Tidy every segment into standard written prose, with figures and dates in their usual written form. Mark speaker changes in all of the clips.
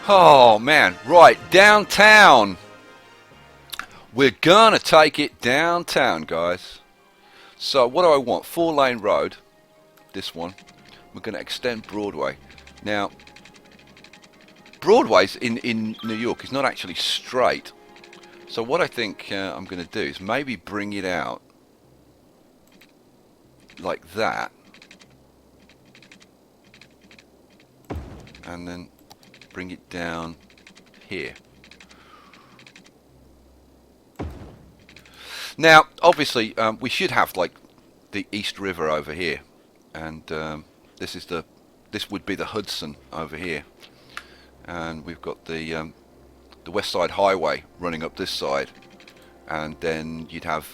Speaker 1: Oh man, right, downtown. We're gonna take it downtown, guys. So what do I want? 4-lane road. This one. We're gonna extend Broadway. Now, Broadway's in New York is not actually straight. So what I think I'm gonna do is maybe bring it out like that. And then bring it down here. Now, obviously, we should have like the East River over here, and this would be the Hudson over here, and we've got the West Side Highway running up this side, and then you'd have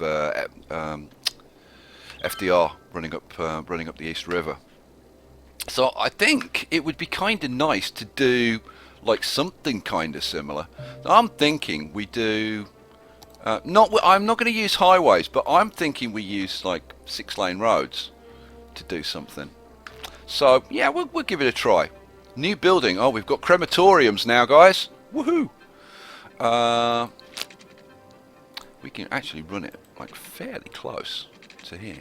Speaker 1: FDR running up the East River. So I think it would be kind of nice to do like something kind of similar. I'm thinking we do. I'm not going to use highways, but I'm thinking we use like 6-lane roads to do something. So yeah, we'll give it a try. New building. Oh, we've got crematoriums now, guys. Woohoo! We can actually run it like fairly close to here.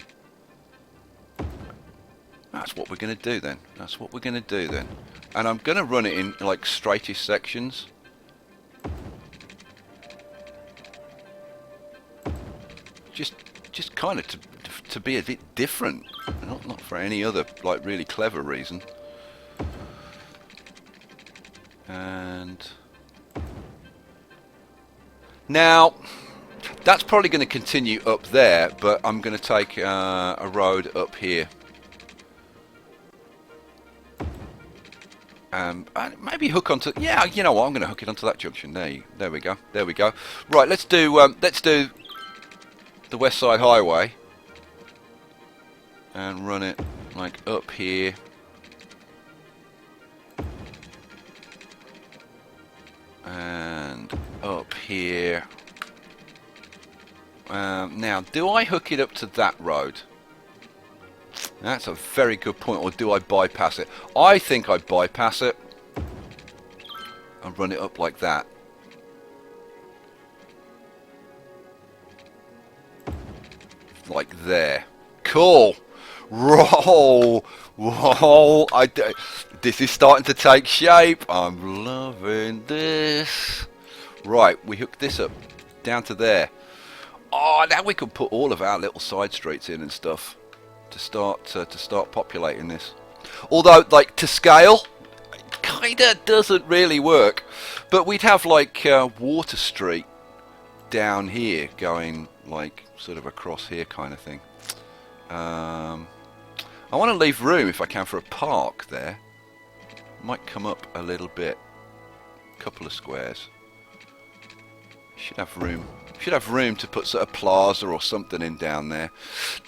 Speaker 1: That's what we're going to do then. That's what we're going to do then. And I'm going to run it in like straightish sections. Just kind of to be a bit different, not for any other like really clever reason. And now that's probably going to continue up there, but I'm going to take a road up here. And maybe hook onto, yeah, you know what, I'm going to hook it onto that junction. There we go. Right, let's do the West Side Highway and run it like up here. And up here. Now, do I hook it up to that road? That's a very good point. Or do I bypass it? I think I bypass it and run it up like that. Like there. Cool. Roll. Roll. This is starting to take shape. I'm loving this. Right, we hook this up down to there. Oh, now we can put all of our little side streets in and stuff to start populating this. Although, like, to scale, it kinda doesn't really work. But we'd have like Water Street down here going like sort of across here kind of thing. I want to leave room if I can for a park there. Might come up a little bit, couple of squares. Should have room. Should have room to put sort of plaza or something in down there.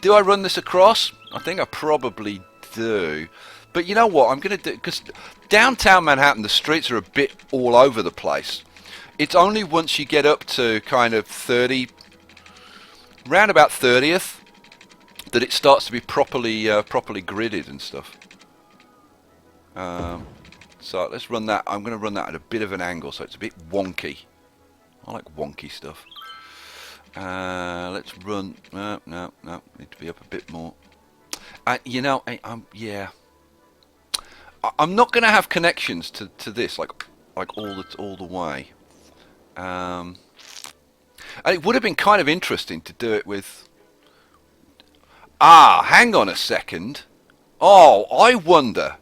Speaker 1: Do I run this across? I think I probably do. But you know what? I'm going to do, because downtown Manhattan, the streets are a bit all over the place. It's only once you get up to kind of 30, round about 30th, that it starts to be properly gridded and stuff. So let's run that. I'm going to run that at a bit of an angle, so it's a bit wonky. I like wonky stuff. Let's run. No. Need to be up a bit more. You know, yeah. I'm not going to have connections to this like all the way. And it would have been kind of interesting to do it with. Hang on a second. Oh, I wonder.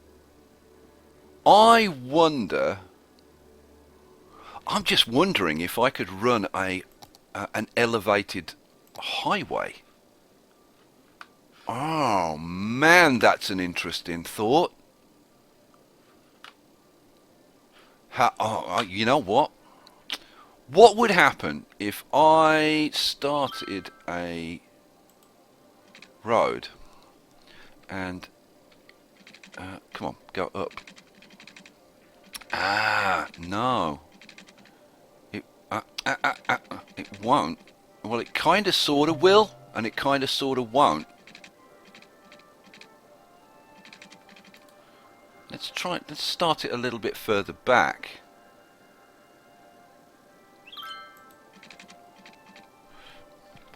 Speaker 1: I'm just wondering if I could run an elevated highway. Oh man, that's an interesting thought. You know what? What would happen if I started a road and come on, go up. No. It won't. Well, it kind of sort of will, and it kind of sort of won't. Let's start it a little bit further back.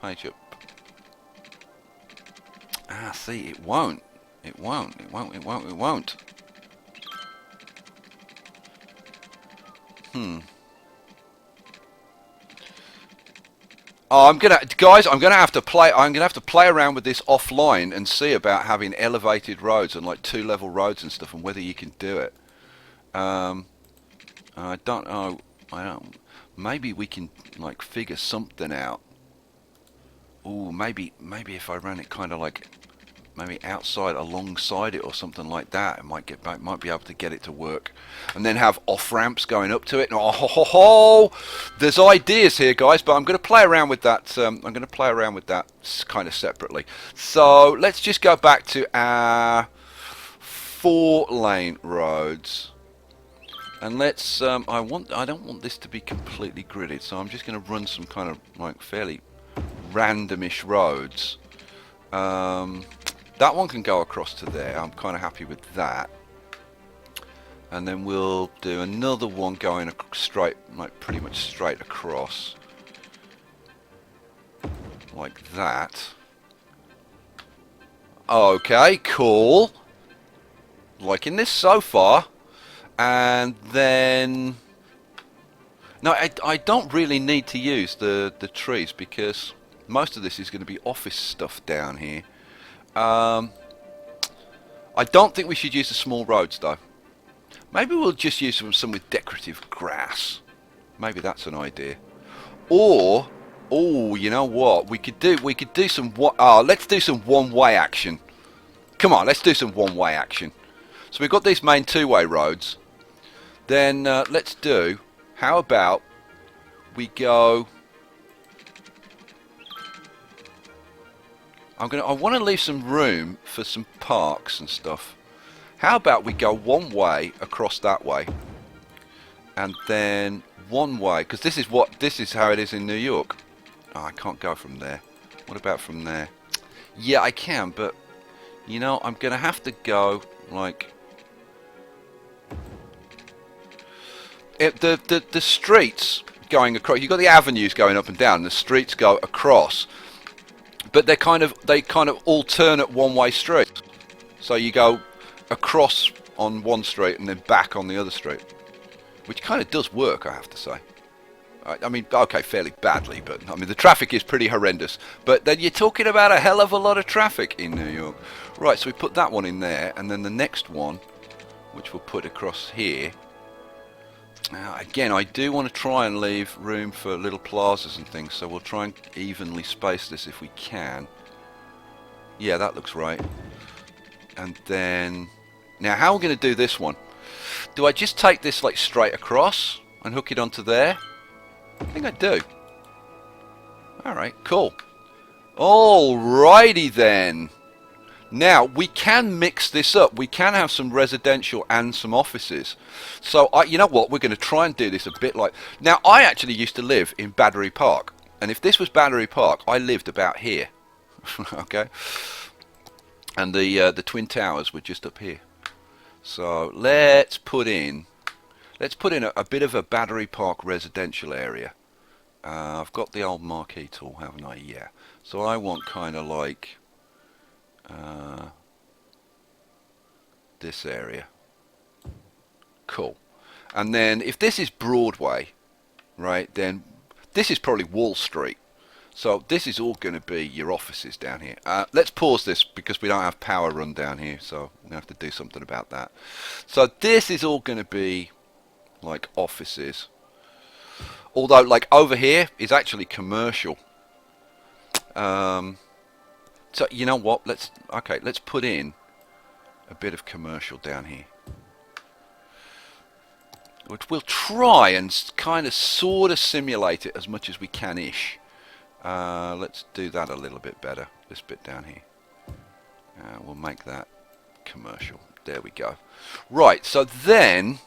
Speaker 1: page up. Ah, see, it won't. It won't. It won't. It won't. It won't. Oh, guys, I'm gonna have to play around with this offline and see about having elevated roads and like 2-level roads and stuff, and whether you can do it. I don't know. Maybe we can like figure something out. Ooh, maybe if I ran it kind of like maybe outside alongside it or something like that, it might be able to get it to work, and then have off ramps going up to it. Oh, ho, ho, ho. There's ideas here, guys, but I'm going to play around with that. I'm going to play around with that kind of separately. So let's just go back to our 4-lane roads, and let's. I don't want this to be completely gridded, so I'm just going to run some kind of like fairly randomish roads. That one can go across to there. I'm kind of happy with that. And then we'll do another one going straight, like pretty much straight across. Like that. Okay, cool. Liking this so far. And then... No, I don't really need to use the trees, because most of this is going to be office stuff down here. I don't think we should use the small roads though. Maybe we'll just use some with decorative grass. Maybe that's an idea. Or, oh, you know what? We could do some. Let's do some one-way action. Come on, let's do some one-way action. So we've got these main 2-way roads. Then let's do. How about we go? I want to leave some room for some parks and stuff. How about we go one way across that way, and then one way, because this is how it is in New York. Oh, I can't go from there. What about from there? Yeah, I can, but you know, I'm gonna have to go like the streets going across. You've got the avenues going up and down. The streets go across. But they kind of alternate one-way streets. So you go across on one street and then back on the other street, which kind of does work, I have to say. I mean, okay, fairly badly, but I mean the traffic is pretty horrendous. But then you're talking about a hell of a lot of traffic in New York. Right, so we put that one in there, and then the next one, which we'll put across here. Now, again, I do want to try and leave room for little plazas and things, so we'll try and evenly space this if we can. Yeah, that looks right. And then... Now, how are we going to do this one? Do I just take this like straight across and hook it onto there? I think I do. Alright, cool. Alrighty then. Now, we can mix this up. We can have some residential and some offices. So, you know what? We're going to try and do this a bit like... Now, I actually used to live in Battery Park. And if this was Battery Park, I lived about here. Okay? And the Twin Towers were just up here. So, let's put in a bit of a Battery Park residential area. I've got the old marquee tool, haven't I? Yeah. So, I want kind of like... this area. Cool. And then if this is Broadway, right, then this is probably Wall Street. So this is all going to be your offices down here. Let's pause this because we don't have power run down here, so we're going to have to do something about that. So this is all going to be like offices. Although like over here is actually commercial. So you know what? Let's put in a bit of commercial down here, which we'll try and kind of sort of simulate it as much as we can-ish. Let's do that a little bit better. This bit down here. We'll make that commercial. There we go. Right. So then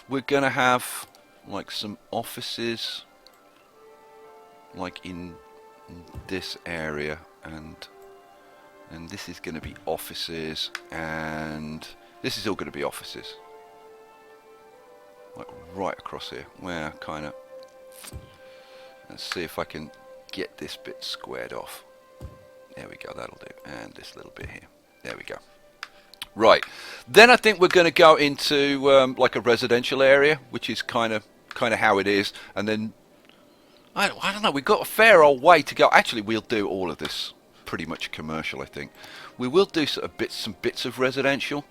Speaker 1: we're gonna have like some offices, like in this area, and this is going to be offices, and this is all going to be offices, like right across here. Where kind of Let's see if I can get this bit squared off. There we go, that'll do. And this little bit here. There we go. Right. Then I think we're going to go into like a residential area, which is kind of how it is. And then, I don't know, we've got a fair old way to go. Actually, we'll do all of this pretty much commercial, I think. We will do some bits of residential.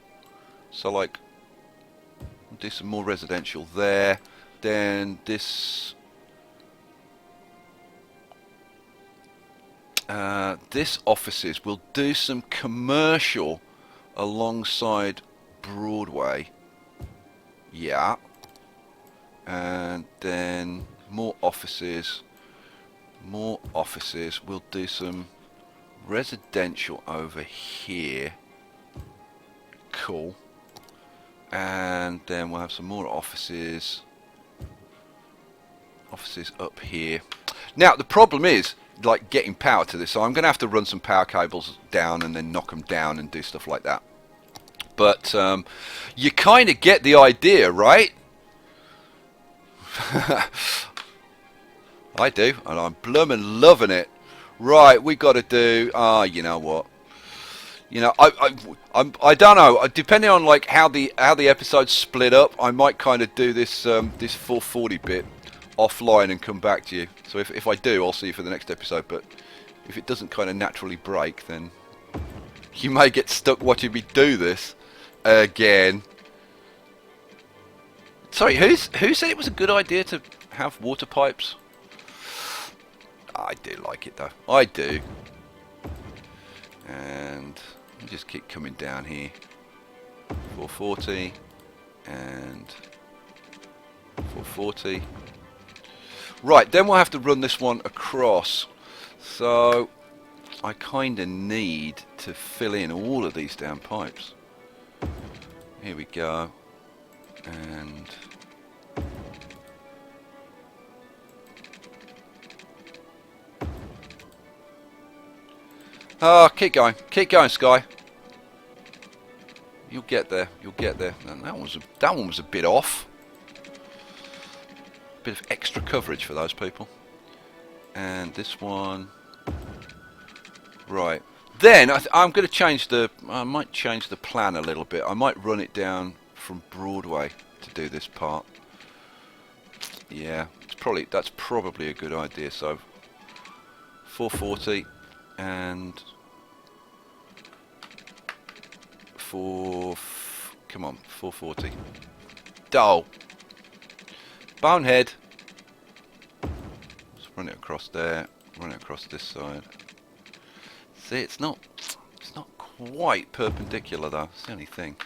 Speaker 1: So like, we'll do some more residential there. Then this... this offices, we'll do some commercial alongside Broadway. Yeah. And then more offices. More offices. We'll do some residential over here. Cool. And then we'll have some more offices. Offices up here. Now, the problem is, like, getting power to this, so I'm going to have to run some power cables down and then knock them down and do stuff like that. But you kind of get the idea, right? I do, and I'm bloomin' loving it. Right, we got to do. You know what? You know, I don't know. Depending on like how the episodes split up, I might kind of do this this 440 bit offline and come back to you. So if I do, I'll see you for the next episode. But if it doesn't kind of naturally break, then you may get stuck watching me do this again. Sorry, who said it was a good idea to have water pipes? I do like it though. I do. And we just keep coming down here. 440 and 440. Right, then we'll have to run this one across. So I kind of need to fill in all of these damn pipes. Here we go. And keep going, Skye. You'll get there. You'll get there. And that one was a bit off. Bit of extra coverage for those people. And this one, right? Then I'm going to change the. I might change the plan a little bit. I might run it down from Broadway to do this part. Yeah, that's probably a good idea. So 440 and come on, 440. Dull. Bonehead. Let's run it across there. Run it across this side. See, it's not quite perpendicular though. It's the only thing.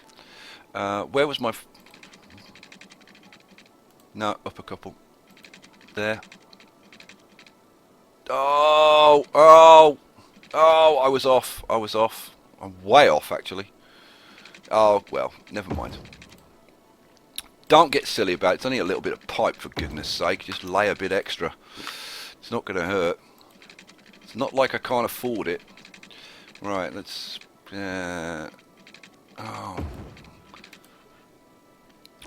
Speaker 1: Where was my? No, up a couple. There. Oh! I was off. I'm way off actually. Oh well, never mind. Don't get silly about it. It's only a little bit of pipe, for goodness sake. Just lay a bit extra. It's not going to hurt. It's not like I can't afford it. Right, let's... oh. I've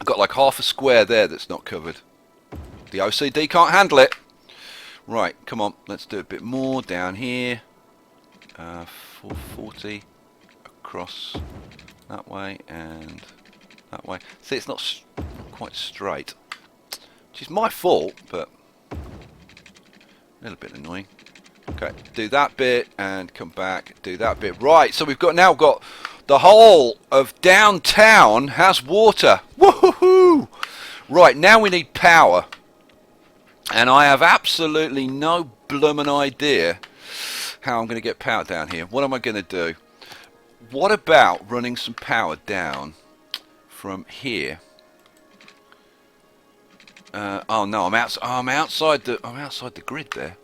Speaker 1: got like half a square there that's not covered. The OCD can't handle it. Right, come on. Let's do a bit more down here. 440 across that way and that way. See, it's not quite straight, which is my fault, but a little bit annoying. Okay, do that bit and come back, do that bit. Right, so we've now got the whole of downtown has water. Woohoo! Right, now we need power. And I have absolutely no bloomin' idea how I'm going to get power down here. What am I going to do? What about running some power down from here? Oh no, I'm outside the grid there.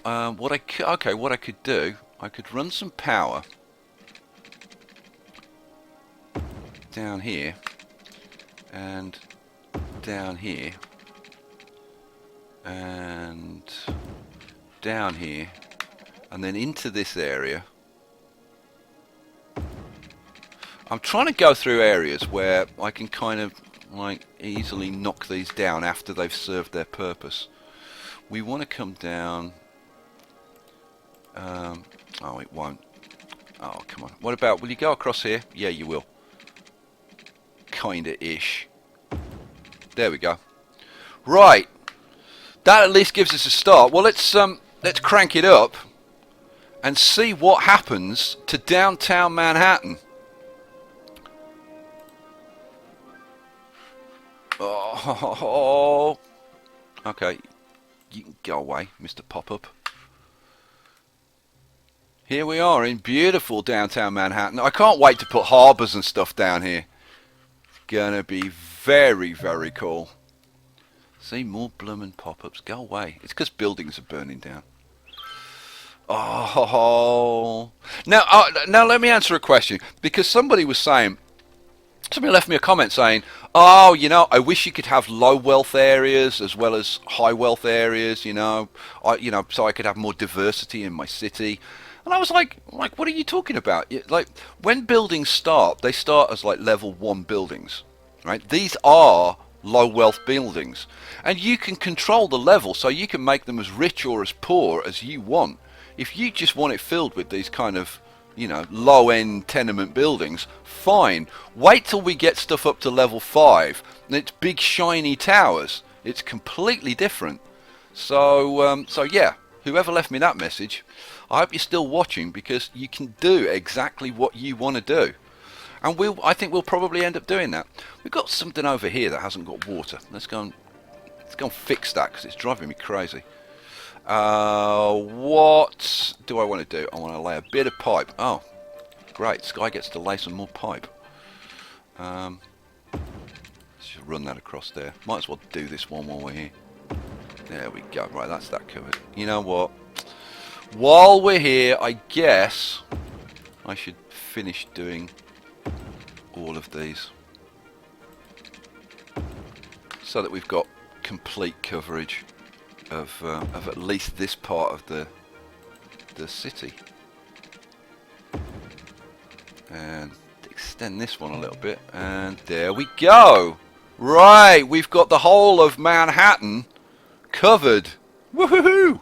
Speaker 1: What I could do, I could run some power down here and down here and down here and then into this area. I'm trying to go through areas where I can kind of like easily knock these down after they've served their purpose. we want to come down. Oh, it won't. Oh, come on. What about, will you go across here? Yeah, you will. Kinda-ish. There we go. Right. That at least gives us a start. Well, let's crank it up and see what happens to downtown Manhattan. Oh. Okay. You can go away, Mr. Pop-Up. Here we are in beautiful downtown Manhattan. I can't wait to put harbours and stuff down here. Gonna be very, very cool. See, more bloomin' pop-ups. Go away. It's because buildings are burning down. Oh. Now let me answer a question. Because somebody was saying, somebody left me a comment saying, oh, you know, I wish you could have low wealth areas as well as high wealth areas, you know, so I could have more diversity in my city. And I was like, what are you talking about? Like, when buildings start, they start as like level 1 buildings, right? These are low wealth buildings, and you can control the level, so you can make them as rich or as poor as you want. If you just want it filled with these kind of, you know, low end tenement buildings, fine. Wait till we get stuff up to level 5, and it's big shiny towers. It's completely different. So yeah, whoever left me that message, I hope you're still watching, because you can do exactly what you want to do. And I think we'll probably end up doing that. We've got something over here that hasn't got water. Let's go and fix that, because it's driving me crazy. What do I want to do? I want to lay a bit of pipe. Oh, great. Skye gets to lay some more pipe. Let's just run that across there. Might as well do this one while we're here. There we go. Right, that's that covered. You know what? While we're here, I guess I should finish doing all of these so that we've got complete coverage of at least this part of the city, and extend this one a little bit, and there we go. Right, we've got the whole of Manhattan covered. Woohoo!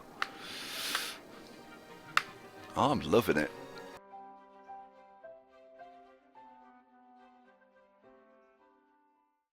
Speaker 1: I'm loving it.